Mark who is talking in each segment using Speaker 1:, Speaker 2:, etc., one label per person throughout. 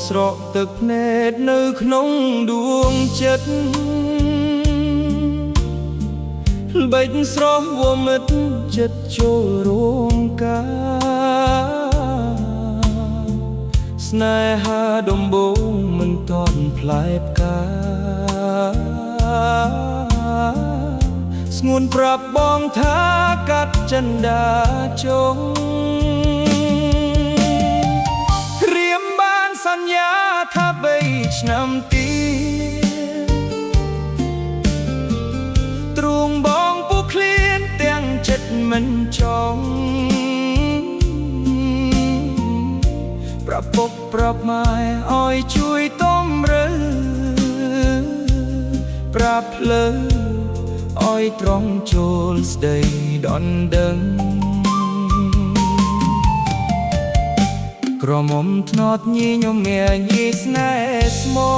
Speaker 1: ស្រក់ទឹកភ្នែកនៅក្នុងដួងចិត្តល្បិចស្រស់វមិតចិត្តចូលរួមការស្នេហាដំបូងមិនតន់ផ្លែផ្កាស្ងួនប្រាប់បងថាកាត់ចិន្តាចងរៀមបានសន្យាថា3 ឆ្នាំទៀតទ្រូងបងពុះឃ្លានទាំងចិត្តមិនចង់ប្រាប់ពុកប្រាប់ម៉ែឲ្យជួយតំរើប្រាប់ភ្លើឲ្យត្រង់ចូលស្ដីដណ្ដឹងក្រមុំធ្នត់ញីញោមងាយស្នេហ៍ស្មោ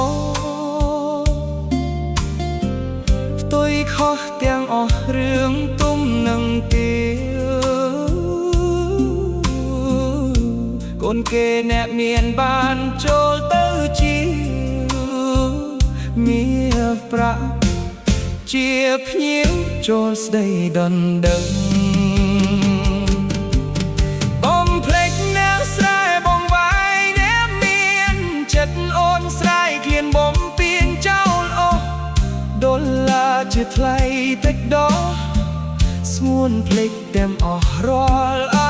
Speaker 1: ផ្ទុយខុសទាំងអស់រឿងទុំនឹងទាកូនគេអ្នកមានបានចូលទៅជាមាប្រាក់ជាភ្ញៀវចូលស្ដីដណ្ដឹងបំភ្លេចអ្នកស្រែបងវាយអ្នកមានចិត្តអូនស្រ័យឃ្លានបំពេញចោលអស់ដុល្លារជាថ្លៃតិចដោះស្ងួនភ្លេចទាំងអស់រាល់